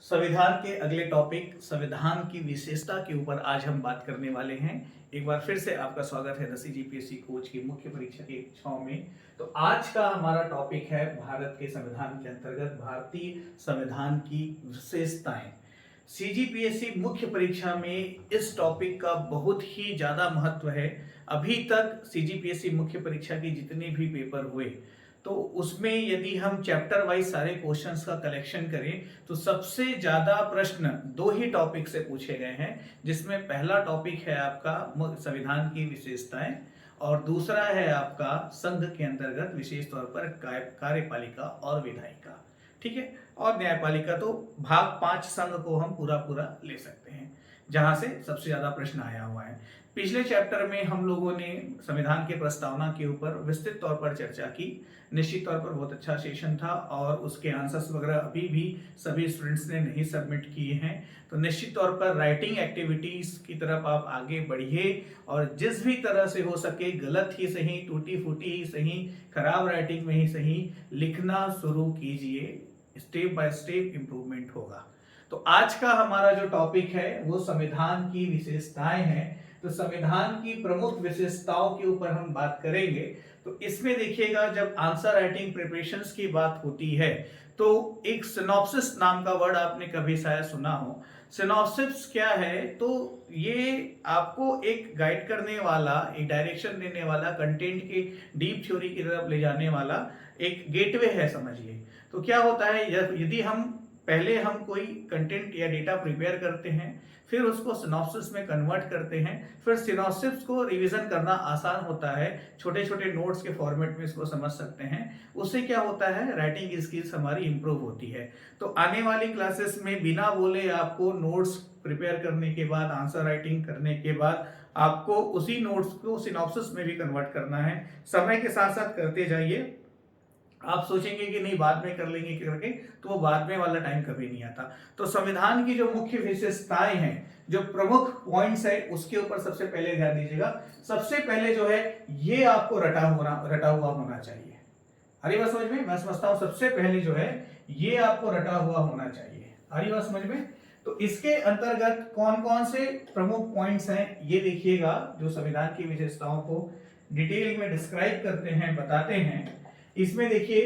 संविधान के अगले टॉपिक संविधान की विशेषता के ऊपर आज हम बात करने वाले हैं। एक बार फिर से आपका स्वागत है 10वीं जीपीएससी कोच की मुख्य परीक्षा की कक्षाओं में। तो आज का हमारा टॉपिक है भारत के संविधान के अंतर्गत भारतीय संविधान की विशेषताएं। सीजीपीएससी मुख्य परीक्षा में इस टॉपिक का बहुत ही ज्यादा महत्व है। अभी तक सीजीपीएससी मुख्य परीक्षा के जितने भी पेपर हुए तो उसमें यदि हम चैप्टर वाइज सारे क्वेश्चंस का कलेक्शन करें तो सबसे ज्यादा प्रश्न दो ही टॉपिक से पूछे गए हैं, जिसमें पहला टॉपिक है आपका संविधान की विशेषताएं और दूसरा है आपका संघ के अंतर्गत विशेष तौर पर कार्यपालिका और विधायिका। ठीक है, और न्यायपालिका तो भाग 5 संघ को हम पूरा पूरा ले सकते हैं, जहां से सबसे ज्यादा प्रश्न आया हुआ है। पिछले चैप्टर में हम लोगों ने संविधान के प्रस्तावना के ऊपर विस्तृत तौर पर चर्चा की। निश्चित तौर पर बहुत अच्छा सेशन था और उसके आंसर्स वगैरह अभी भी सभी स्टूडेंट्स ने नहीं सबमिट किए हैं। तो निश्चित तौर पर राइटिंग एक्टिविटीज की तरफ आप आगे बढ़िए और जिस भी तरह से हो सके, गलत ही सही, टूटी फूटी ही सही, खराब राइटिंग में ही सही, लिखना शुरू कीजिए। स्टेप बाय स्टेप इंप्रूवमेंट होगा। तो आज का हमारा जो टॉपिक है वो संविधान की विशेषताएं हैं। तो संविधान की प्रमुख विशेषताओं के ऊपर हम बात करेंगे। तो इसमें देखिएगा, जब आंसर राइटिंग प्रिपरेशंस की बात होती है तो एक सिनॉप्सिस नाम का वर्ड आपने कभी शायद सुना हो। सिनॉप्सिस क्या है? तो ये आपको एक गाइड करने वाला, एक डायरेक्शन देने वाला, कंटेंट के डीप थ्योरी की तरफ ले जाने वाला एक गेटवे है, समझिए। तो क्या होता है, यदि पहले हम कोई कंटेंट या डेटा प्रिपेयर करते हैं, फिर उसको सिनॉप्सिस में कन्वर्ट करते हैं, फिर सिनॉप्सिस को रिवीजन करना आसान होता है, छोटे छोटे नोट्स के फॉर्मेट में इसको समझ सकते हैं। उससे क्या होता है, राइटिंग स्किल्स हमारी इंप्रूव होती है। तो आने वाली क्लासेस में बिना बोले आपको नोट्स प्रिपेयर करने के बाद, आंसर राइटिंग करने के बाद आपको उसी नोट्स को सिनॉप्सिस में भी कन्वर्ट करना है। समय के साथ साथ करते जाइए। आप सोचेंगे कि नहीं बाद में कर लेंगे करके, तो वो बाद में वाला टाइम कभी नहीं आता। तो संविधान की जो मुख्य विशेषताएं हैं, जो प्रमुख पॉइंट्स है, उसके ऊपर सबसे पहले ध्यान दीजिएगा। सबसे पहले जो है, ये आपको रटा हुआ होना चाहिए। हरी बात समझ में? मैं समझता हूं सबसे पहले जो है ये आपको रटा हुआ होना चाहिए। हरी बात समझ में? तो इसके अंतर्गत कौन कौन से प्रमुख पॉइंट्स हैं ये देखिएगा, जो संविधान की विशेषताओं को डिटेल में डिस्क्राइब करते हैं, बताते हैं। इसमें देखिए,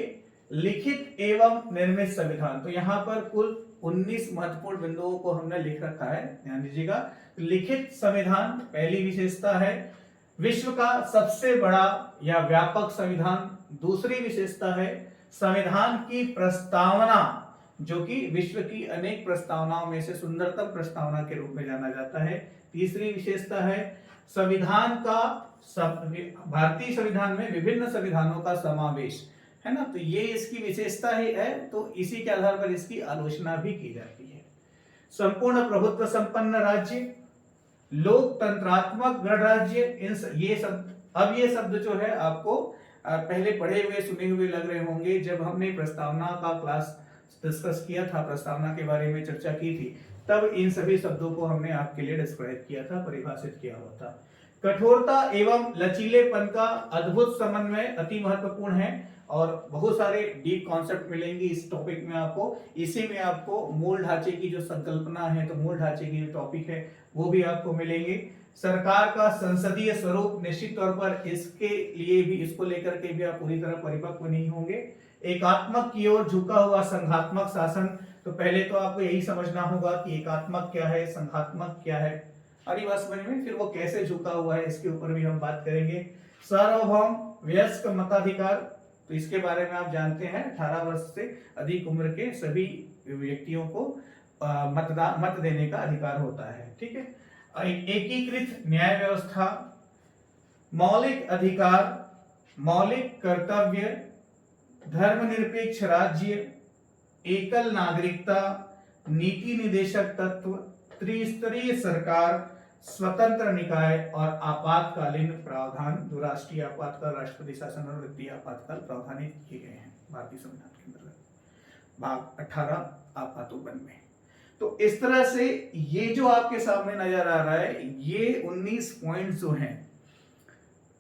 लिखित एवं निर्मित संविधान। तो यहां पर कुल 19 महत्वपूर्ण बिंदुओं को हमने लिख रखा है, ध्यान दीजिएगा। लिखित संविधान पहली विशेषता है। विश्व का सबसे बड़ा या व्यापक संविधान दूसरी विशेषता है। संविधान की प्रस्तावना, जो कि विश्व की अनेक प्रस्तावनाओं में से सुंदरतम प्रस्तावना के रूप में जाना जाता है, तीसरी विशेषता है। संविधान का भारतीय संविधान में विभिन्न संविधानों का समावेश है ना, तो ये इसकी विशेषता ही है। तो इसी के आधार पर इसकी आलोचना भी की जाती है। संपूर्ण प्रभुत्व संपन्न राज्य, लोकतंत्रात्मक गणराज्य, ये शब्द जो है आपको पहले पढ़े हुए सुने हुए लग रहे होंगे। जब हमने प्रस्तावना का क्लास डिस्कस किया था, प्रस्तावना के बारे में चर्चा की थी, तब इन सभी शब्दों को हमने आपके लिए डिस्क्राइब किया था, परिभाषित किया हुआ था। कठोरता एवं लचीलेपन का अद्भुत समन्वय अति महत्वपूर्ण है और बहुत सारे डीप कॉन्सेप्ट मिलेंगे इस टॉपिक में आपको। इसी में आपको मूल ढांचे की जो संकल्पना है, तो मूल ढांचे की जो टॉपिक है वो भी आपको मिलेंगे। सरकार का संसदीय स्वरूप, निश्चित तौर पर इसके लिए भी, इसको लेकर के भी आप पूरी तरह परिपक्व नहीं होंगे। एकात्मक की ओर झुका हुआ संघात्मक शासन। तो पहले तो आपको यही समझना होगा कि एकात्मक क्या है, संघात्मक क्या है। अरे बात समझ में? फिर वो कैसे झुका हुआ है इसके ऊपर भी हम बात करेंगे। सार्वभौम वयस्क मताधिकार, तो इसके बारे में आप जानते हैं, 18 वर्ष से अधिक उम्र के सभी व्यक्तियों को मत देने का अधिकार होता है। ठीक है। एकीकृत न्याय व्यवस्था, मौलिक अधिकार, मौलिक कर्तव्य, धर्मनिरपेक्ष राज्य, एकल नागरिकता, नीति निदेशक तत्व, त्रिस्तरीय सरकार, स्वतंत्र निकाय और आपातकालीन प्रावधान, जो राष्ट्रीय आपातकाल, राष्ट्रपति शासन और वित्तीय आपातकाल प्रावधानित किए गए हैं भारतीय संविधान के अंतर्गत भाग 18 आपातोपन में। तो इस तरह से ये जो आपके सामने नजर आ रहा है, ये 19 पॉइंट जो हैं,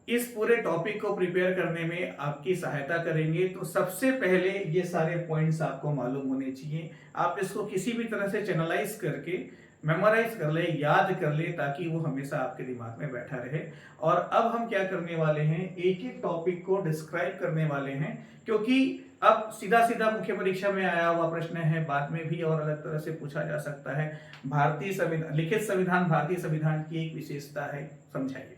इस पूरे टॉपिक को प्रिपेयर करने में आपकी सहायता करेंगे। तो सबसे पहले ये सारे पॉइंट्स आपको मालूम होने चाहिए। आप इसको किसी भी तरह से चैनलाइज करके मेमोराइज कर ले, याद कर ले, ताकि वो हमेशा आपके दिमाग में बैठा रहे। और अब हम क्या करने वाले हैं, एक एक टॉपिक को डिस्क्राइब करने वाले हैं, क्योंकि अब सीधा सीधा मुख्य परीक्षा में आया हुआ प्रश्न है, बाद में भी और अलग तरह से पूछा जा सकता है। भारतीय संविधान, लिखित संविधान भारतीय संविधान की एक विशेषता है, समझाइए।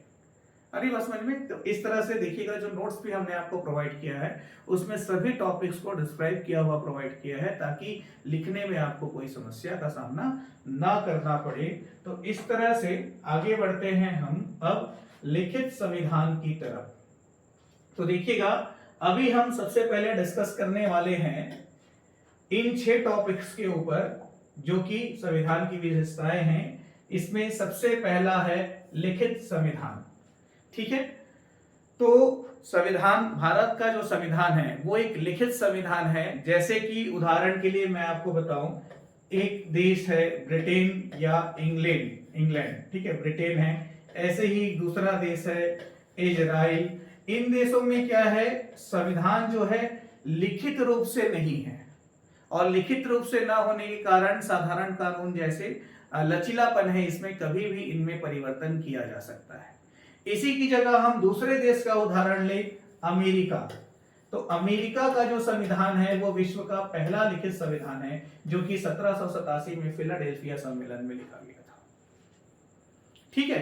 अरे बस समझ में। तो इस तरह से देखिएगा, जो नोट्स भी हमने आपको प्रोवाइड किया है उसमें सभी टॉपिक्स को डिस्क्राइब किया हुआ प्रोवाइड किया है, ताकि लिखने में आपको कोई समस्या का सामना ना करना पड़े। तो इस तरह से आगे बढ़ते हैं हम अब लिखित संविधान की तरफ। तो देखिएगा, अभी हम सबसे पहले डिस्कस करने वाले हैं इन 6 टॉपिक्स के ऊपर, जो कि संविधान की विशेषताएं हैं। इसमें सबसे पहला है लिखित संविधान। ठीक है, तो संविधान, भारत का जो संविधान है वो एक लिखित संविधान है। जैसे कि उदाहरण के लिए मैं आपको बताऊं, एक देश है ब्रिटेन या इंग्लैंड, ठीक है, ब्रिटेन है। ऐसे ही दूसरा देश है इजराइल। इन देशों में क्या है, संविधान जो है लिखित रूप से नहीं है, और लिखित रूप से ना होने के कारण साधारण कानून जैसे लचीलापन है, इसमें कभी भी इनमें परिवर्तन किया जा सकता है। इसी की जगह हम दूसरे देश का उदाहरण ले, अमेरिका। तो अमेरिका का जो संविधान है वो विश्व का पहला लिखित संविधान है, जो कि 1787 में फिलाडेल्फिया सम्मेलन में लिखा गया था। ठीक है,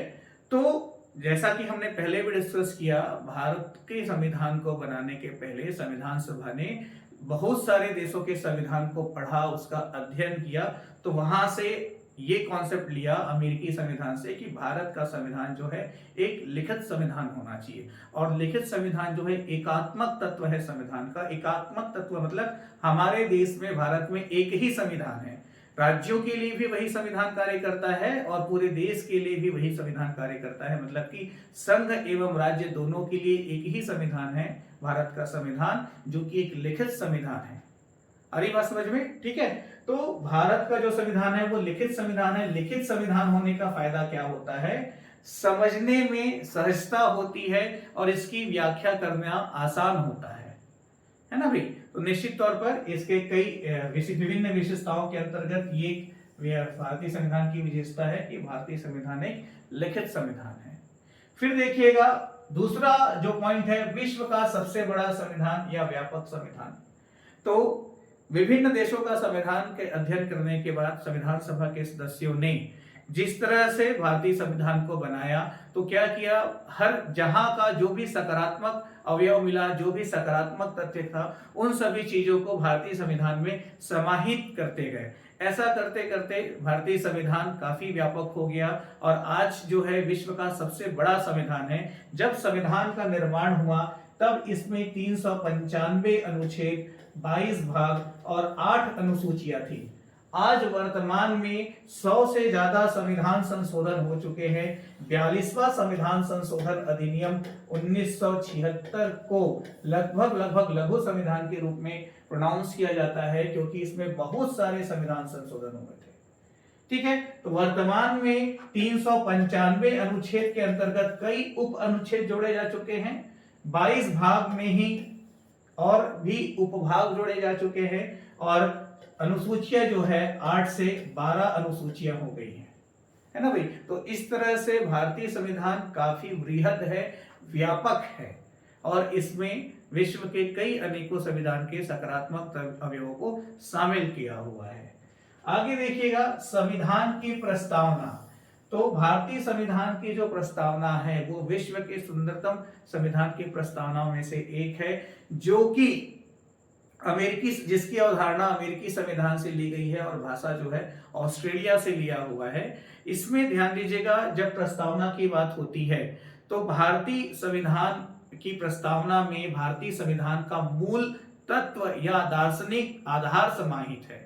तो जैसा कि हमने पहले भी डिस्कस किया, भारत के संविधान को बनाने के पहले संविधान सभा ने बहुत सारे देशों के संविधान को पढ़ा, उसका अध्ययन किया। तो वहां से ये कॉन्सेप्ट लिया अमेरिकी संविधान से कि भारत का संविधान जो है एक लिखित संविधान होना चाहिए। और लिखित संविधान जो है एकात्मक तत्व है संविधान का। एकात्मक तत्व मतलब हमारे देश में, भारत में एक ही संविधान है, राज्यों के लिए भी वही संविधान कार्य करता है और पूरे देश के लिए भी वही संविधान कार्य करता है। मतलब कि संघ एवं राज्य दोनों के लिए एक ही संविधान है, भारत का संविधान, जो कि एक लिखित संविधान है। अरे बात समझ में। ठीक है, तो भारत का जो संविधान है वो लिखित संविधान है। लिखित संविधान होने का फायदा क्या होता है, समझने में सहजता होती है और इसकी व्याख्या करना आसान होता है ना भाई। तो निश्चित तौर पर इसके कई विभिन्न विशेषताओं के अंतर्गत ये भारतीय संविधान की विशेषता है कि भारतीय संविधान एक लिखित संविधान है। फिर देखिएगा, दूसरा जो पॉइंट है, विश्व का सबसे बड़ा संविधान या व्यापक संविधान। तो विभिन्न देशों का संविधान के अध्ययन करने के बाद संविधान सभा के सदस्यों ने जिस तरह से भारतीय संविधान को बनाया, तो क्या किया, हर जहां का जो भी सकारात्मक अवयव मिला, जो भी सकारात्मक तथ्य था, उन सभी चीजों को भारतीय संविधान में समाहित करते गए। ऐसा करते करते भारतीय संविधान काफी व्यापक हो गया और आज जो है विश्व का सबसे बड़ा संविधान है। जब संविधान का निर्माण हुआ तब इसमें 395 अनुच्छेद, 22 भाग और 8 अनुसूचियां थी। आज वर्तमान में 100 से ज्यादा संविधान संशोधन हो चुके हैं। 42वां संविधान संशोधन अधिनियम 1976 को लगभग लघु संविधान के रूप में प्रोनाउंस किया जाता है, क्योंकि इसमें बहुत सारे संविधान संशोधन हुए थे। ठीक है, तो वर्तमान में 395 अनुच्छेद के अंतर्गत कई उप अनुच्छेद जोड़े जा चुके हैं। 22 भाग में ही और भी उपभाग जोड़े जा चुके हैं और अनुसूचियां जो है 8 से 12 अनुसूचियां हो गई हैं, है ना भाई। तो इस तरह से भारतीय संविधान काफी वृहद है, व्यापक है और इसमें विश्व के कई अनेकों संविधान के सकारात्मक अवयवों को शामिल किया हुआ है। आगे देखिएगा, संविधान की प्रस्तावना। तो भारतीय संविधान की जो प्रस्तावना है वो विश्व के सुंदरतम संविधान की प्रस्तावनाओं में से एक है, जो कि जिसकी अवधारणा अमेरिकी संविधान से ली गई है और भाषा जो है ऑस्ट्रेलिया से लिया हुआ है। इसमें ध्यान दीजिएगा, जब प्रस्तावना की बात होती है तो भारतीय संविधान की प्रस्तावना में भारतीय संविधान का मूल तत्व या दार्शनिक आधार समाहित है।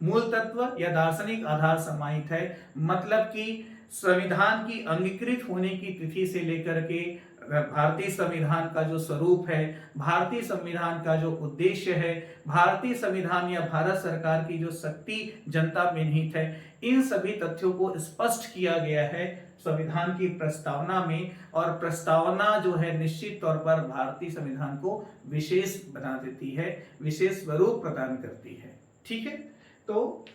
मूल तत्व या दार्शनिक आधार समाहित है, मतलब कि संविधान की अंगीकृत होने की तिथि से लेकर के भारतीय संविधान का जो स्वरूप है, भारतीय संविधान का जो उद्देश्य है, भारतीय संविधान या भारत सरकार की जो शक्ति जनता में निहित है, इन सभी तथ्यों को स्पष्ट किया गया है संविधान की प्रस्तावना में। और प्रस्तावना जो है निश्चित तौर पर भारतीय संविधान को विशेष बना देती है, विशेष स्वरूप प्रदान करती है। ठीक है, तो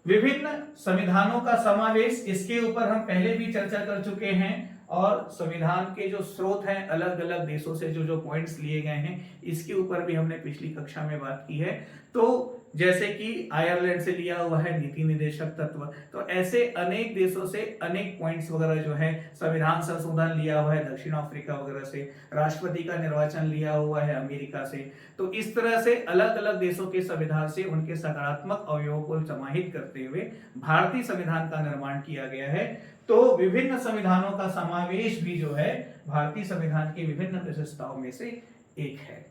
विभिन्न संविधानों का समावेश, इसके ऊपर हम पहले भी चर्चा कर चुके हैं। और संविधान के जो स्रोत हैं, अलग अलग देशों से जो जो पॉइंट्स लिए गए हैं, इसके ऊपर भी हमने पिछली कक्षा में बात की है। तो जैसे कि आयरलैंड से लिया हुआ है नीति निर्देशक तत्व, तो ऐसे अनेक देशों से अनेक पॉइंट्स वगैरह जो है, संविधान संशोधन लिया हुआ है दक्षिण अफ्रीका वगैरह से, राष्ट्रपति का निर्वाचन लिया हुआ है अमेरिका से। तो इस तरह से अलग अलग देशों के संविधान से उनके सकारात्मक अवयवों को समाहित करते हुए भारतीय संविधान का निर्माण किया गया है। तो विभिन्न संविधानों का समावेश भी जो है भारतीय संविधान की विभिन्न विशेषताओं में से एक है।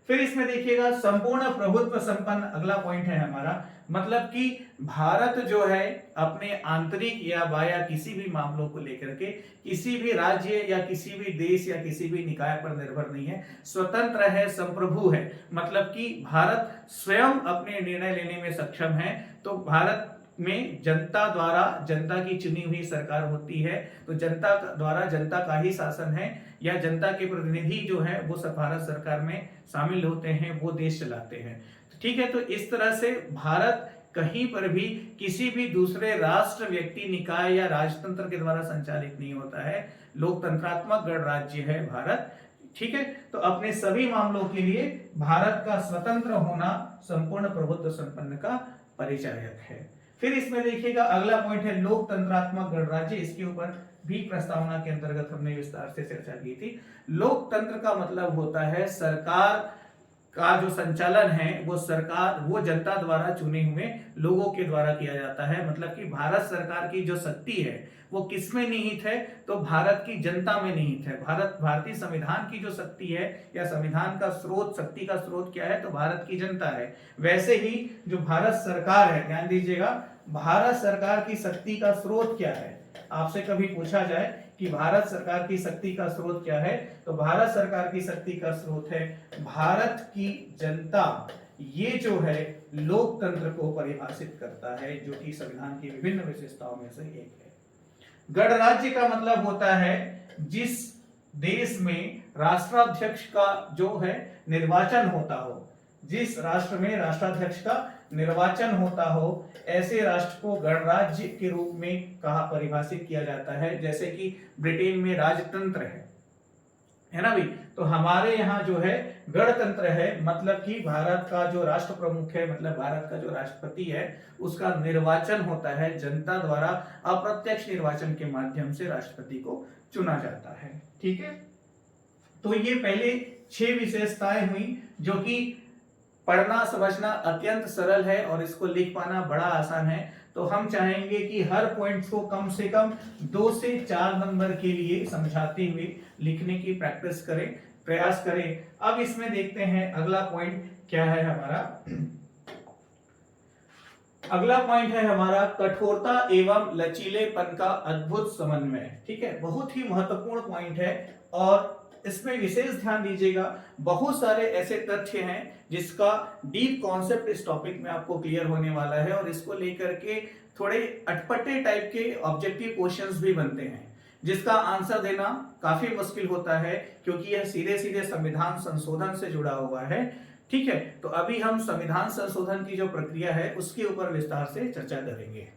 फिर इसमें देखिएगा संपूर्ण प्रभुत्व संपन्न, अगला पॉइंट है हमारा, मतलब कि भारत जो है अपने आंतरिक या बाह्य किसी भी मामलों को लेकर के किसी भी राज्य या किसी भी देश या किसी भी निकाय पर निर्भर नहीं है, स्वतंत्र है, संप्रभु है। मतलब कि भारत स्वयं अपने निर्णय लेने में सक्षम है। तो भारत में जनता द्वारा, जनता की चुनी हुई सरकार होती है, तो जनता द्वारा जनता का ही शासन है, या जनता के प्रतिनिधि जो है वो भारत सरकार में शामिल होते हैं, वो देश चलाते हैं। ठीक है, तो इस तरह से भारत कहीं पर भी किसी भी दूसरे राष्ट्र, व्यक्ति, निकाय या राजतंत्र के द्वारा संचालित नहीं होता है। लोकतंत्रात्मक गणराज्य है भारत। ठीक है, तो अपने सभी मामलों के लिए भारत का स्वतंत्र होना संपूर्ण प्रभुत्व संपन्न का परिचायक है। फिर इसमें देखिएगा अगला पॉइंट है लोकतंत्रात्मक गणराज्य। इसके ऊपर भी प्रस्तावना के अंतर्गत हमने विस्तार से चर्चा की थी। लोकतंत्र का मतलब होता है सरकार का जो संचालन है वो सरकार, वो जनता द्वारा चुने हुए लोगों के द्वारा किया जाता है। मतलब कि भारत सरकार की जो शक्ति है वो किसमें निहित है, तो भारत की जनता में निहित है। भारतीय संविधान की जो शक्ति है या संविधान का स्रोत, शक्ति का स्रोत क्या है, तो भारत की जनता है। वैसे ही जो भारत सरकार है, ध्यान दीजिएगा, भारत सरकार की शक्ति का स्रोत क्या है। आपसे कभी पूछा जाए कि भारत सरकार की शक्ति का स्रोत क्या है, तो भारत सरकार की शक्ति का स्रोत है भारत की जनता। ये जो है लोकतंत्र को परिभाषित करता है, जो कि संविधान की विभिन्न विशेषताओं में से एक है। गणराज्य का मतलब होता है जिस देश में राष्ट्राध्यक्ष का जो है निर्वाचन होता हो, जिस राष्ट्र में राष्ट्राध्यक्ष का निर्वाचन होता हो, ऐसे राष्ट्र को गणराज्य के रूप में कहा, परिभाषित किया जाता है। जैसे कि ब्रिटेन में राजतंत्र है ना भाई, तो हमारे यहाँ जो है गणतंत्र है। मतलब कि भारत का जो राष्ट्र प्रमुख है, मतलब भारत का जो राष्ट्रपति है, उसका निर्वाचन होता है जनता द्वारा, अप्रत्यक्ष निर्वाचन के माध्यम से राष्ट्रपति को चुना जाता है। ठीक है, तो ये पहले 6 विशेषताएं हुई जो कि पढ़ना समझना अत्यंत सरल है और इसको लिख पाना बड़ा आसान है। तो हम चाहेंगे कि हर पॉइंट को कम से कम 2 से 4 नंबर के लिए समझाते हुए लिखने की प्रैक्टिस करें, प्रयास करें। अब इसमें देखते हैं अगला पॉइंट क्या है हमारा। अगला पॉइंट है हमारा कठोरता एवं लचीलेपन का अद्भुत समन्वय। ठीक है, बहुत ही महत्वपूर्ण पॉइंट है और इसमें विशेष ध्यान दीजिएगा। बहुत सारे ऐसे तथ्य हैं जिसका डीप कॉन्सेप्ट इस टॉपिक में आपको क्लियर होने वाला है और इसको लेकर के थोड़े अटपटे टाइप के ऑब्जेक्टिव क्वेश्चंस भी बनते हैं, जिसका आंसर देना काफी मुश्किल होता है क्योंकि यह सीधे सीधे संविधान संशोधन से जुड़ा हुआ है। ठीक है, तो अभी हम संविधान संशोधन की जो प्रक्रिया है उसके ऊपर विस्तार से चर्चा करेंगे।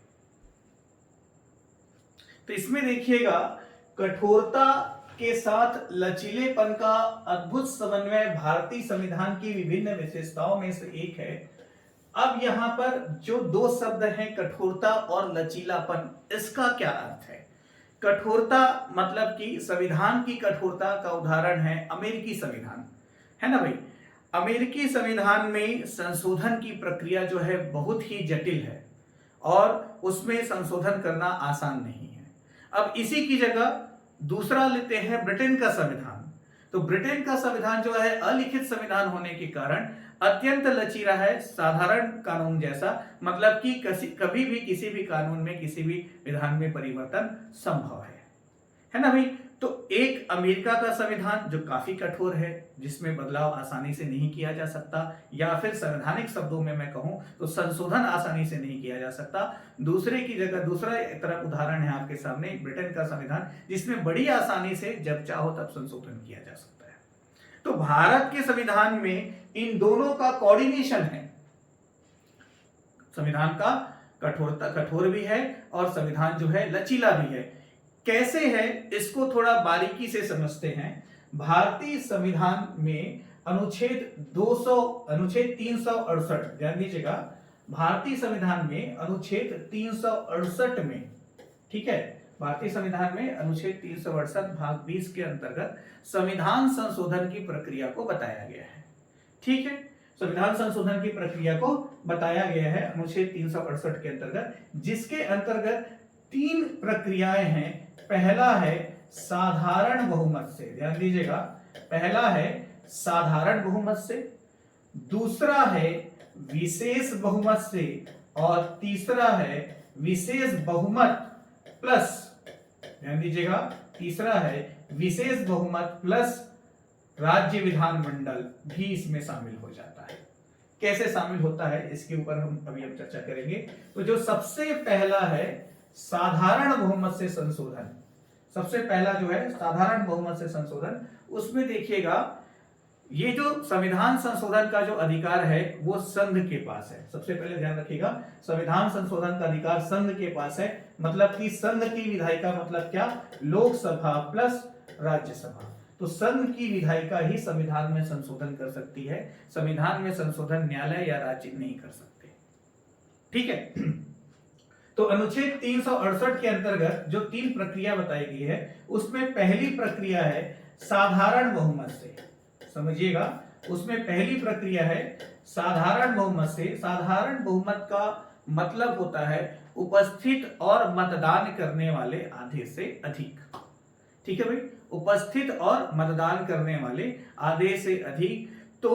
तो इसमें देखिएगा कठोरता के साथ लचीलेपन का अद्भुत समन्वय भारतीय संविधान की विभिन्न विशेषताओं में से एक है। अब यहां पर जो 2 शब्द हैं कठोरता और लचीलापन, इसका क्या अर्थ है। कठोरता मतलब कि संविधान की कठोरता का उदाहरण है अमेरिकी संविधान, है ना भाई। अमेरिकी संविधान में संशोधन की प्रक्रिया जो है बहुत ही जटिल है और उसमें संशोधन करना आसान नहीं है। अब इसी की जगह दूसरा लेते हैं ब्रिटेन का संविधान। तो ब्रिटेन का संविधान जो है अलिखित संविधान होने के कारण अत्यंत लचीला है, साधारण कानून जैसा। मतलब कि कभी भी किसी भी कानून में, किसी भी विधान में परिवर्तन संभव है ना भाई। तो एक अमेरिका का संविधान जो काफी कठोर है, जिसमें बदलाव आसानी से नहीं किया जा सकता, या फिर संवैधानिक शब्दों में मैं कहूं तो संशोधन आसानी से नहीं किया जा सकता। दूसरे की जगह दूसरा तरफ उदाहरण है आपके सामने ब्रिटेन का संविधान, जिसमें बड़ी आसानी से जब चाहो तब संशोधन किया जा सकता है। तो भारत के संविधान में इन दोनों का कोऑर्डिनेशन है। संविधान का कठोर भी है और संविधान जो है लचीला भी है। कैसे है इसको थोड़ा बारीकी से समझते हैं। भारतीय संविधान में अनुच्छेद 368, ध्यान दीजिएगा, भारतीय संविधान में अनुच्छेद 368 में, ठीक है, भारतीय संविधान में अनुच्छेद 368 भाग 20 के अंतर्गत संविधान संशोधन की प्रक्रिया को बताया गया है। ठीक है, संविधान संशोधन की प्रक्रिया को बताया गया है अनुच्छेद 368 के अंतर्गत, जिसके अंतर्गत 3 प्रक्रियाएं हैं। पहला है साधारण बहुमत से, ध्यान दीजिएगा, पहला है साधारण बहुमत से, दूसरा है विशेष बहुमत से, और तीसरा है विशेष बहुमत प्लस, ध्यान दीजिएगा, तीसरा है विशेष बहुमत प्लस राज्य विधानमंडल भी इसमें शामिल हो जाता है। कैसे शामिल होता है इसके ऊपर हम चर्चा करेंगे। तो जो सबसे पहला है साधारण बहुमत से संशोधन, सबसे पहला जो है साधारण बहुमत से संशोधन, उसमें देखिएगा ये जो संविधान संशोधन का जो अधिकार है वो संघ के पास है। सबसे पहले ध्यान रखिएगा, संविधान संशोधन का अधिकार संघ के पास है, मतलब कि संघ की विधायिका, मतलब क्या, लोकसभा प्लस राज्यसभा। तो संघ की विधायिका ही संविधान में संशोधन कर सकती है, संविधान में संशोधन न्यायालय या राज्य नहीं कर सकते। ठीक है, तो अनुच्छेद 368 के अंतर्गत जो 3 प्रक्रिया बताई गई है, उसमें पहली प्रक्रिया है साधारण बहुमत से, समझिएगा, उसमें पहली प्रक्रिया है साधारण बहुमत से। साधारण बहुमत का मतलब होता है उपस्थित और मतदान करने वाले आधे से अधिक। ठीक है भाई, उपस्थित और मतदान करने वाले आधे से अधिक। तो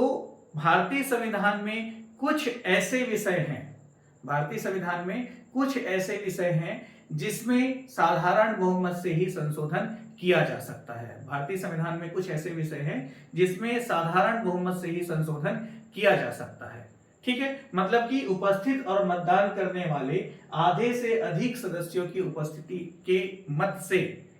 भारतीय संविधान में कुछ ऐसे विषय हैं, भारतीय संविधान में कुछ ऐसे विषय हैं जिसमें साधारण बहुमत से ही संशोधन किया जा सकता है। भारतीय संविधान में कुछ ऐसे विषय हैं जिसमें साधारण बहुमत से ही संशोधन किया जा सकता है। ठीक है, मतलब कि उपस्थित और मतदान करने वाले आधे से अधिक सदस्यों की उपस्थिति के मत से,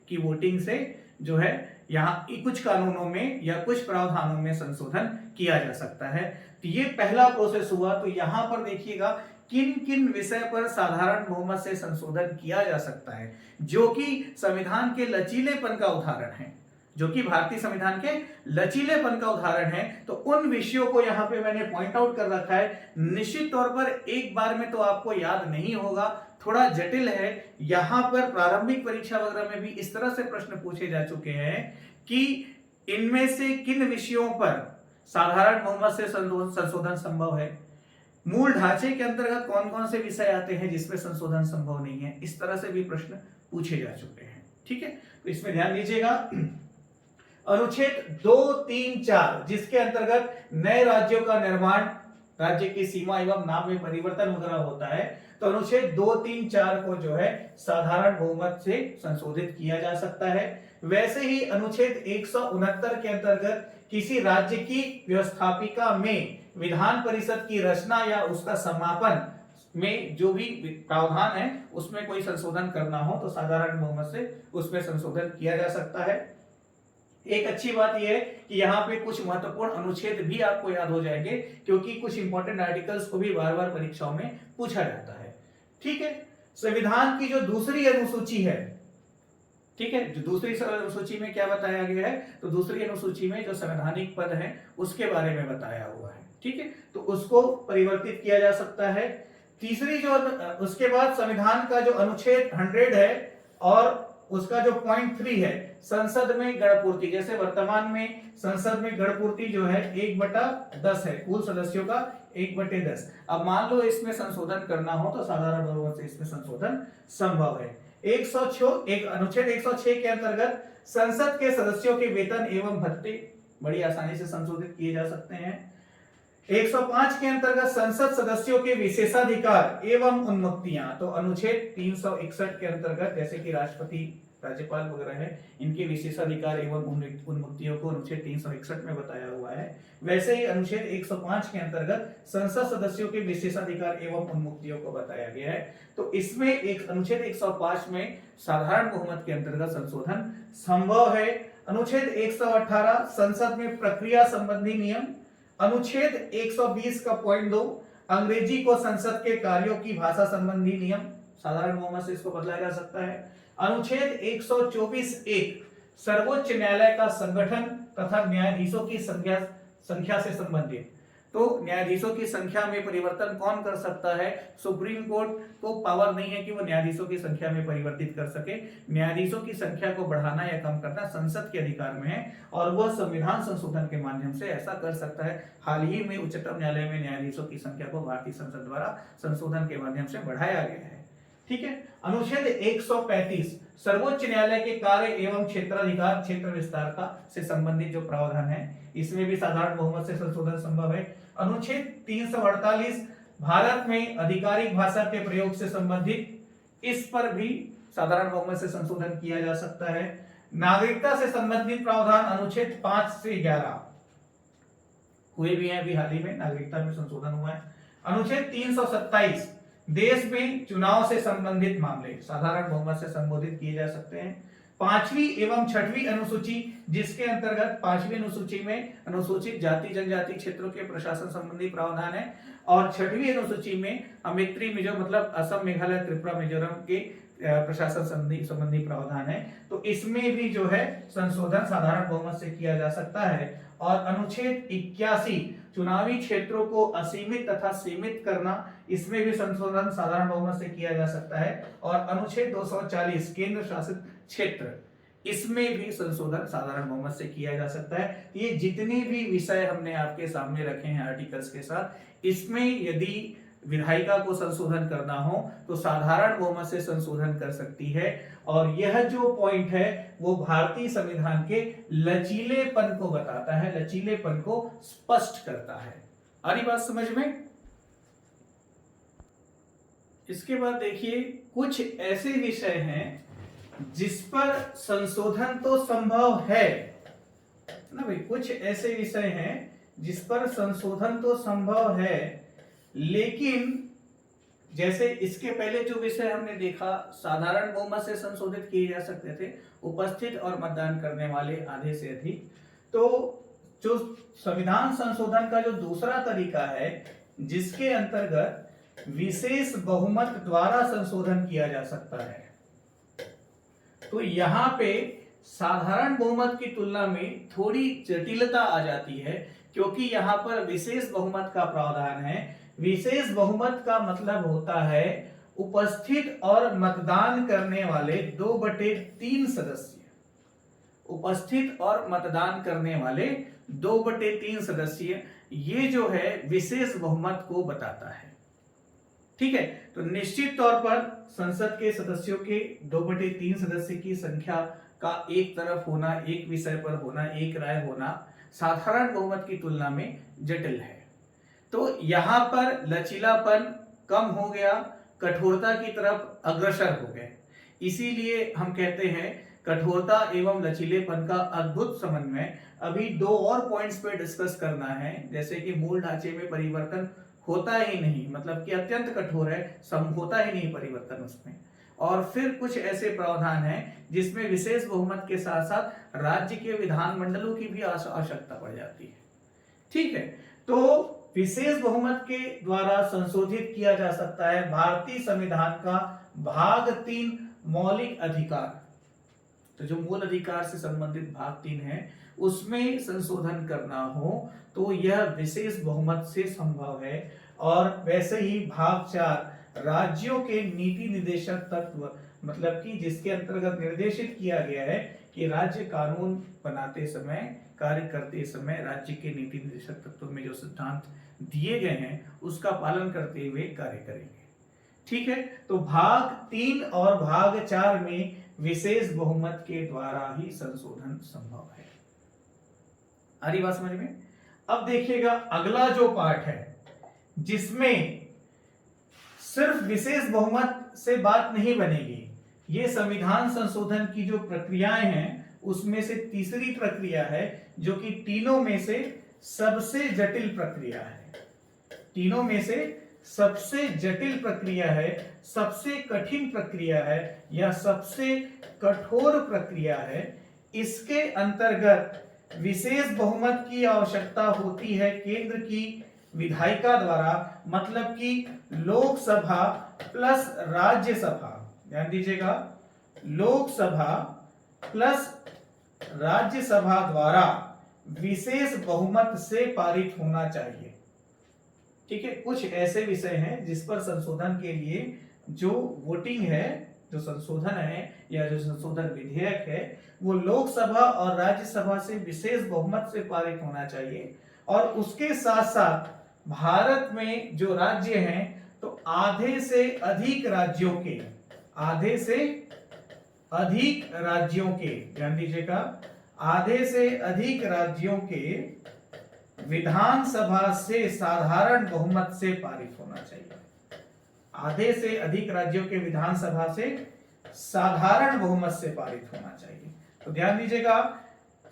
की वोटिंग से जो है यहाँ कुछ कानूनों में या कुछ प्रावधानों में संशोधन किया जा सकता है। तो ये पहला प्रोसेस हुआ। तो यहाँ पर देखिएगा किन किन विषय पर साधारण बहुमत से संशोधन किया जा सकता है, जो कि संविधान के लचीलेपन का उदाहरण है, जो कि भारतीय संविधान के लचीलेपन का उदाहरण है। तो उन विषयों को यहाँ पे मैंने पॉइंट आउट कर रखा है। निश्चित तौर पर एक बार में तो आपको याद नहीं होगा, थोड़ा जटिल है। यहाँ पर प्रारंभिक परीक्षा वगैरह में भी इस तरह से प्रश्न पूछे जा चुके हैं कि इनमें से किन विषयों पर साधारण बहुमत से संशोधन संभव है, मूल ढांचे के अंतर्गत कौन कौन से विषय आते हैं जिसमें संशोधन संभव नहीं है, इस तरह से भी प्रश्न पूछे जा चुके हैं। ठीक है, तो इसमें ध्यान दीजिएगा। अनुच्छेद 2, 3, 4 जिसके अंतर्गत नए राज्यों का निर्माण, राज्य की सीमा एवं नाम में परिवर्तन वगैरह होता है, तो अनुच्छेद 2, 3, 4 को जो है साधारण बहुमत से संशोधित किया जा सकता है। वैसे ही अनुच्छेद 169 के अंतर्गत किसी राज्य की व्यवस्थापिका में विधान परिषद की रचना या उसका समापन में जो भी प्रावधान है उसमें कोई संशोधन करना हो तो साधारण बहुमत से उसमें संशोधन किया जा सकता है। एक अच्छी बात यह है कि यहाँ पे कुछ महत्वपूर्ण अनुच्छेद भी आपको याद हो जाएंगे, क्योंकि कुछ इंपॉर्टेंट आर्टिकल्स को भी बार बार परीक्षाओं में पूछा जाता है। ठीक है, संविधान की जो दूसरी अनुसूची है, ठीक है, जो दूसरी अनुसूची में क्या बताया गया है, तो दूसरी अनुसूची में जो संवैधानिक पद है उसके बारे में बताया हुआ है। ठीक है, तो उसको परिवर्तित किया जा सकता है। तीसरी जो, उसके बाद संविधान का जो अनुच्छेद 100 है और उसका जो पॉइंट 3 है, संसद में गणपूर्ति, जैसे वर्तमान में संसद में गणपूर्ति जो है 1/10 है, कुल सदस्यों का 1/10। अब मान लो इसमें संशोधन करना हो तो साधारण बहुमत से इसमें संशोधन संभव है। अनुच्छेद 106 के अंतर्गत संसद के सदस्यों के वेतन एवं भत्ते बड़ी आसानी से संशोधित किए जा सकते हैं। 105 के अंतर्गत संसद सदस्यों के विशेषाधिकार एवं उन्मुक्तियां, तो अनुच्छेद 361 के अंतर्गत जैसे कि राष्ट्रपति राज्यपाल वगैरह है, इनके विशेषाधिकार एवं उन्मुक्तियों को अनुच्छेद 361 में बताया हुआ है। वैसे ही अनुच्छेद 105 के अंतर्गत संसद सदस्यों के विशेषाधिकार एवं उन्मुक्तियों को बताया गया है। तो इसमें एक अनुच्छेद 105 में साधारण बहुमत के अंतर्गत संशोधन संभव है। अनुच्छेद 118 संसद में प्रक्रिया संबंधी नियम, अनुच्छेद 120 का पॉइंट 2 अंग्रेजी को संसद के कार्यों की भाषा संबंधी नियम, साधारण बहुमत से इसको बदला जा सकता है। अनुच्छेद 124(1) सर्वोच्च न्यायालय का संगठन तथा न्यायाधीशों की संख्या से संबंधित। तो न्यायाधीशों की संख्या में परिवर्तन कौन कर सकता है? सुप्रीम कोर्ट को पावर नहीं है कि वो न्यायाधीशों की संख्या में परिवर्तित कर सके। न्यायाधीशों की संख्या को बढ़ाना या कम करना संसद के अधिकार में है और वह संविधान संशोधन के माध्यम से ऐसा कर सकता है। हाल ही में उच्चतम न्यायालय में न्यायाधीशों की संख्या को भारतीय संसद द्वारा संशोधन के माध्यम से बढ़ाया गया है। ठीक है। अनुच्छेद 135 सर्वोच्च न्यायालय के कार्य एवं क्षेत्राधिकार क्षेत्र विस्तार का से संबंधित जो प्रावधान है, इसमें भी साधारण बहुमत से संशोधन संभव है। अनुच्छेद 348 भारत में आधिकारिक भाषा के प्रयोग से संबंधित, इस पर भी साधारण बहुमत से संशोधन किया जा सकता है। नागरिकता से संबंधित प्रावधान अनुच्छेद 5 से 11 हुए भी हैं, अभी हाल ही में नागरिकता में संशोधन हुआ है। अनुच्छेद 327 देश में चुनाव से संबंधित मामले साधारण बहुमत से संबोधित किए जा सकते हैं। 5वीं एवं 6वीं अनुसूची, जिसके अंतर्गत 5वीं अनुसूची में अनुसूचित जाति जनजाति क्षेत्रों के प्रशासन संबंधी प्रावधान है और 6वीं अनुसूची में अमित्री मिजो मतलब असम मेघालय त्रिपुरा मिजोरम के प्रशासन संबंधी प्रावधान है। तो इसमें भी जो है संशोधन साधारण बहुमत से किया जा सकता है। और अनुच्छेद 81 चुनावी क्षेत्रों को असीमित तथा सीमित करना, इसमें भी संशोधन साधारण बहुमत से किया जा सकता है। और अनुच्छेद 240 केंद्र शासित क्षेत्र, इसमें भी संशोधन साधारण बहुमत से किया जा सकता है। ये जितने भी विषय हमने आपके सामने रखे हैं आर्टिकल्स के साथ, इसमें यदि विधायिका को संशोधन करना हो तो साधारण बहुमत से संशोधन कर सकती है। और यह जो पॉइंट है वो भारतीय संविधान के लचीलेपन को बताता है, लचीलेपन को स्पष्ट करता है। आ रही बात समझ में? इसके बाद देखिए, कुछ ऐसे विषय हैं जिस पर संशोधन तो संभव है ना भाई, कुछ ऐसे विषय हैं जिस पर संशोधन तो संभव है, लेकिन जैसे इसके पहले जो विषय हमने देखा साधारण बहुमत से संशोधित किए जा सकते थे, उपस्थित और मतदान करने वाले आधे से अधिक। तो जो संविधान संशोधन का जो दूसरा तरीका है जिसके अंतर्गत विशेष बहुमत द्वारा संशोधन किया जा सकता है, तो यहां पे साधारण बहुमत की तुलना में थोड़ी जटिलता आ जाती है, क्योंकि यहां पर विशेष बहुमत का प्रावधान है। विशेष बहुमत का मतलब होता है उपस्थित और मतदान करने वाले 2/3 सदस्य, उपस्थित और मतदान करने वाले 2/3 सदस्य, ये जो है विशेष बहुमत को बताता है। ठीक है। तो निश्चित तौर पर संसद के सदस्यों के 2/3 सदस्य की संख्या का एक तरफ होना, एक विषय पर होना, एक राय होना साधारण बहुमत की तुलना में जटिल है। तो यहां पर लचीलापन कम हो गया, कठोरता की तरफ अग्रसर हो गए। इसीलिए हम कहते हैं कठोरता एवं लचीलेपन का अद्भुत समन्वय। अभी 2 और पॉइंट्स पे डिस्कस करना है, जैसे कि मूल ढांचे में परिवर्तन होता ही नहीं, मतलब कि अत्यंत कठोर है, होता ही नहीं परिवर्तन उसमें। और फिर कुछ ऐसे प्रावधान हैं जिसमें विशेष बहुमत के साथ साथ राज्य के विधानमंडलों की भी आवश्यकता पड़ जाती है। ठीक है। तो विशेष बहुमत के द्वारा संशोधित किया जा सकता है भारतीय संविधान का भाग 3 मौलिक अधिकार। तो जो मूल अधिकार से संबंधित भाग 3 है उसमें संशोधन करना हो तो यह विशेष बहुमत से संभव है। और वैसे ही भाग 4 राज्यों के नीति निर्देशक तत्व, मतलब कि जिसके अंतर्गत निर्देशित किया गया है कि राज्य कानून बनाते समय, कार्य करते समय राज्य के नीति निर्देशक तत्व में जो सिद्धांत दिए गए हैं उसका पालन करते हुए कार्य करेंगे। ठीक है। तो भाग 3 और भाग 4 में विशेष बहुमत के द्वारा ही संशोधन संभव है। आ रही बात समझ में? अब देखिएगा अगला जो पार्ट है जिसमें सिर्फ विशेष बहुमत से बात नहीं बनेगी, ये संविधान संशोधन की जो प्रक्रियाएं हैं उसमें से तीसरी प्रक्रिया है, जो कि तीनों में से सबसे जटिल प्रक्रिया है। तीनों में से सबसे जटिल प्रक्रिया है, सबसे कठिन प्रक्रिया है या सबसे कठोर प्रक्रिया है। इसके अंतर्गत विशेष बहुमत की आवश्यकता होती है केंद्र की विधायिका द्वारा, मतलब कि लोकसभा प्लस राज्यसभा। ध्यान दीजिएगा, लोकसभा प्लस राज्यसभा द्वारा विशेष बहुमत से पारित होना चाहिए। ठीक है, कुछ ऐसे विषय हैं जिस पर संशोधन के लिए जो वोटिंग है, जो संशोधन है या जो संशोधन विधेयक है, वो लोकसभा और राज्यसभा से विशेष बहुमत से पारित होना चाहिए। और उसके साथ साथ भारत में जो राज्य हैं, तो आधे से अधिक राज्यों के, आधे से अधिक राज्यों के, ध्यान दीजिएगा, आधे से अधिक राज्यों के विधानसभा से साधारण बहुमत से पारित होना चाहिए। आधे से अधिक राज्यों के विधानसभा से साधारण बहुमत से पारित होना चाहिए। तो ध्यान दीजिएगा,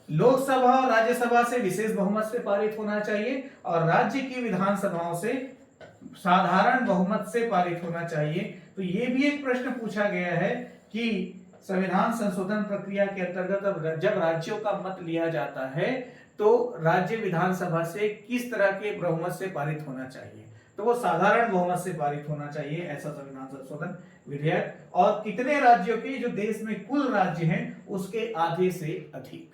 लोकसभा और राज्यसभा से विशेष बहुमत से पारित होना चाहिए और राज्य की विधानसभाओं से साधारण बहुमत से पारित होना चाहिए। तो ये भी एक प्रश्न पूछा गया है कि संविधान संशोधन प्रक्रिया के अंतर्गत जब राज्यों का मत लिया जाता है तो राज्य विधानसभा से किस तरह के बहुमत से पारित होना चाहिए, तो वो साधारण बहुमत से पारित होना चाहिए, ऐसा संविधान संशोधन विधेयक। और कितने राज्यों के, जो देश में कुल राज्य हैं उसके आधे से अधिक।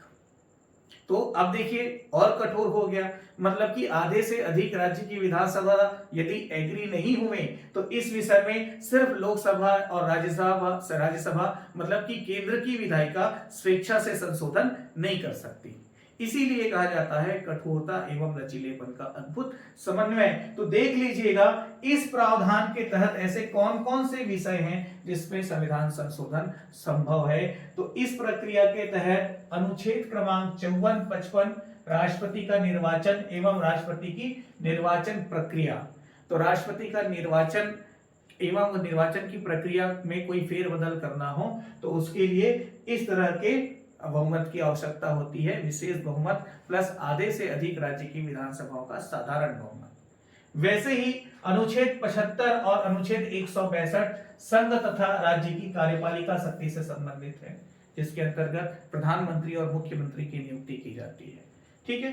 तो अब देखिए और कठोर हो गया, मतलब कि आधे से अधिक राज्य की विधानसभा यदि एग्री नहीं हुए तो इस विषय में सिर्फ लोकसभा और राज्यसभा मतलब कि केंद्र की विधायिका स्वेच्छा से संशोधन नहीं कर सकती। इसीलिए कहा जाता है कठोरता एवं लचीलेपन का अद्भुत समन्वय। तो देख लीजिएगा इस प्रावधान के तहत ऐसे कौन कौन से विषय हैं जिसमें संविधान संशोधन संभव है। तो इस प्रक्रिया के तहत अनुच्छेद क्रमांक 54, 55 राष्ट्रपति का निर्वाचन एवं राष्ट्रपति की निर्वाचन प्रक्रिया। तो राष्ट्रपति का निर्वाचन एवं निर्वाचन की प्रक्रिया में कोई फेरबदल करना हो तो उसके लिए इस तरह के बहुमत की आवश्यकता होती है, विशेष बहुमत प्लस आधे से अधिक राज्य की विधानसभाओं का साधारण बहुमत। वैसे ही अनुच्छेद 75 और अनुच्छेद 162 संघ तथा राज्य की कार्यपालिका शक्ति से संबंधित है, जिसके अंतर्गत प्रधानमंत्री और मुख्यमंत्री की नियुक्ति की जाती है। ठीक है,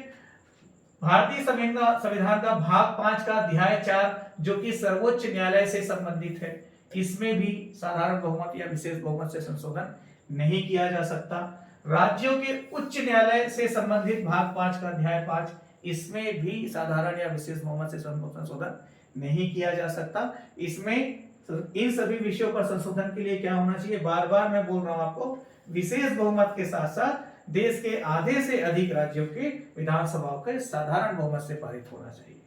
भारतीय संविधान का भाग 5 का अध्याय 4 जो कि सर्वोच्च न्यायालय से संबंधित है, इसमें भी साधारण बहुमत या विशेष बहुमत से संशोधन नहीं किया जा सकता। राज्यों के उच्च न्यायालय से संबंधित भाग 5 का अध्याय 5, इसमें भी साधारण या विशेष बहुमत से संशोधन नहीं किया जा सकता। इसमें इन सभी विषयों पर संशोधन के लिए क्या होना चाहिए, बार बार मैं बोल रहा हूं आपको, विशेष बहुमत के साथ साथ देश के आधे से अधिक राज्यों के विधानसभाओं के साधारण बहुमत से पारित होना चाहिए।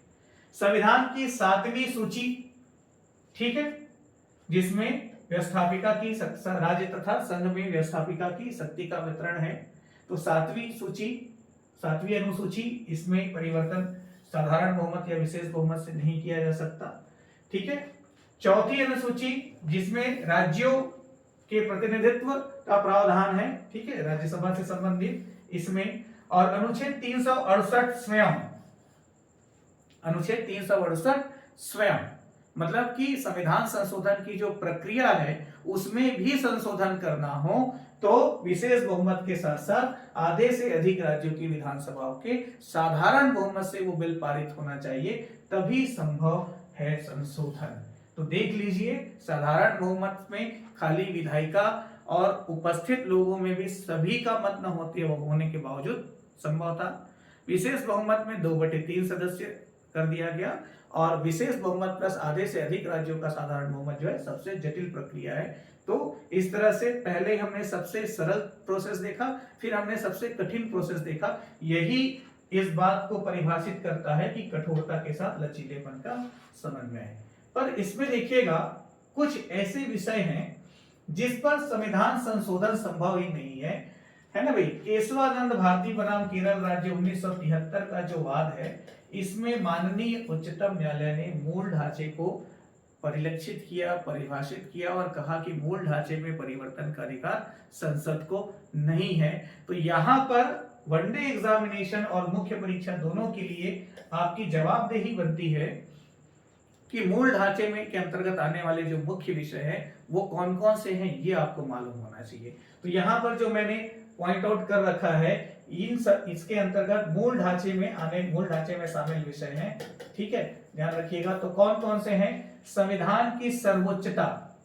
संविधान की 7वीं सूची, ठीक है, जिसमें व्यवस्थापिका की राज्य तथा संघ में व्यवस्थापिका की शक्ति का वितरण है। तो 7वीं सूची, 7वीं अनुसूची, इसमें परिवर्तन साधारण बहुमत या विशेष बहुमत से नहीं किया जा सकता। ठीक है, 4थी अनुसूची जिसमें राज्यों के प्रतिनिधित्व का प्रावधान है, ठीक है, राज्यसभा से संबंधित इसमें। और अनुच्छेद 368 स्वयं, अनुच्छेद 368 स्वयं मतलब कि संविधान संशोधन की जो प्रक्रिया है उसमें भी संशोधन करना हो तो विशेष बहुमत के साथ साथ आधे से अधिक राज्यों की विधानसभाओं के साधारण बहुमत से वो बिल पारित होना चाहिए, तभी संभव है संशोधन। तो देख लीजिए, साधारण बहुमत में खाली विधायिका और उपस्थित लोगों में भी सभी का मत न होने के बावजूद संभव था। विशेष बहुमत में 2/3 सदस्य कर दिया गया और विशेष बहुमत प्लस आधे से अधिक राज्यों का साधारण बहुमत जो है सबसे जटिल प्रक्रिया है। तो इस तरह से पहले हमने सबसे सरल प्रोसेस देखा, फिर हमने सबसे कठिन प्रोसेस देखा। यही इस बात को परिभाषित करता है कि कठोरता के साथ लचीलेपन का समन्वय है। पर इसमें देखिएगा कुछ ऐसे विषय हैं जिस पर संविधान संशोधन संभव ही नहीं है ना भाई। केशवानंद भारती बनाम केरल राज्य 1973 का जो वाद है, इसमें माननीय उच्चतम न्यायालय ने मूल ढांचे को परिलक्षित किया, परिभाषित किया और कहा कि मूल ढांचे में परिवर्तन का अधिकार संसद को नहीं है। तो यहाँ पर वनडे एग्जामिनेशन और मुख्य परीक्षा दोनों के लिए आपकी जवाबदेही बनती है कि मूल ढांचे में के अंतर्गत आने वाले जो मुख्य विषय है वो कौन कौन से हैं, ये आपको मालूम होना चाहिए। तो यहाँ पर जो मैंने पॉइंट आउट कर रखा है इसके अंतर्गत मूल ढांचे में शामिल विषय हैं, ठीक है, ध्यान रखिएगा। तो कौन कौन से हैं? संविधान की सर्वोच्चता,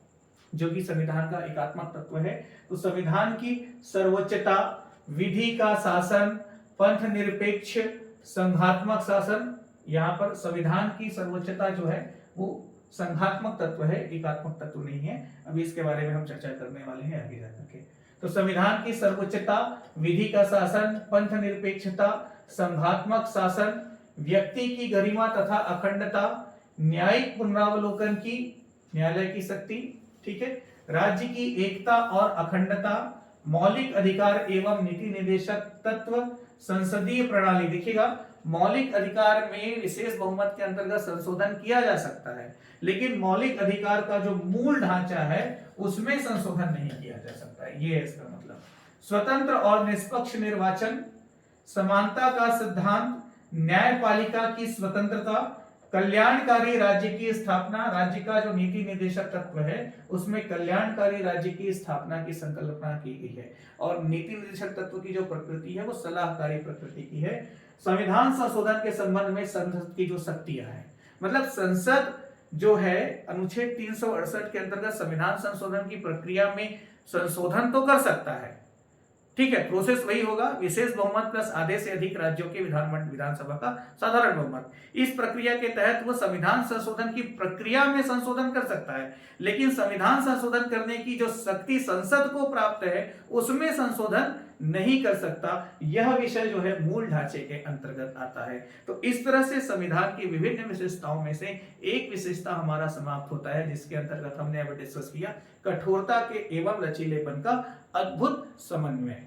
जो कि संविधान का एकात्मक तत्व है, तो संविधान की सर्वोच्चता, विधि का शासन, पंथ निरपेक्ष संघात्मक शासन। यहाँ पर संविधान की सर्वोच्चता जो है वो संघात्मक तत्व है, एकात्मक तत्व नहीं है। अभी इसके बारे में हम चर्चा करने वाले हैं आगे जाकर के। तो संविधान की सर्वोच्चता, विधि का शासन, पंथ निरपेक्षता, संघात्मक शासन, व्यक्ति की गरिमा तथा अखंडता, न्यायिक पुनरावलोकन की, न्यायालय की शक्ति, ठीक है, राज्य की एकता और अखंडता, मौलिक अधिकार एवं नीति निर्देशक तत्व, संसदीय प्रणाली। देखिएगा, मौलिक अधिकार में विशेष बहुमत के अंतर्गत संशोधन किया जा सकता है, लेकिन मौलिक अधिकार का जो मूल ढांचा है उसमें संशोधन नहीं किया जा सकता है, ये है इसका मतलब। स्वतंत्र और निष्पक्ष निर्वाचन, समानता का सिद्धांत, न्यायपालिका की स्वतंत्रता, कल्याणकारी राज्य की स्थापना, राज्य का जो नीति निर्देशक तत्व है उसमें कल्याणकारी राज्य की स्थापना की संकल्पना की गई है, और नीति निर्देशक तत्व की जो प्रकृति है वो सलाहकारी प्रकृति की है। संविधान संशोधन के संबंध में संसद की जो शक्तियां हैं, मतलब संसद जो है अनुच्छेद 368 के अंतर्गत संविधान संशोधन की प्रक्रिया में संशोधन तो कर सकता है, ठीक है, प्रोसेस वही होगा, विशेष बहुमत प्लस आधे से अधिक राज्यों के विधानसभा का साधारण बहुमत। इस प्रक्रिया के तहत वो संविधान संशोधन की प्रक्रिया में संशोधन कर सकता है, लेकिन संविधान संशोधन करने की जो शक्ति संसद को प्राप्त है उसमें संशोधन नहीं कर सकता। यह विषय जो है मूल ढांचे के अंतर्गत आता है। तो इस तरह से संविधान की विभिन्न विशेषताओं में से एक विशेषता हमारा समाप्त होता है, जिसके अंतर्गत हमने अभी डिस्कस किया कठोरता के एवं लचीलेपन का अद्भुत समन्वय।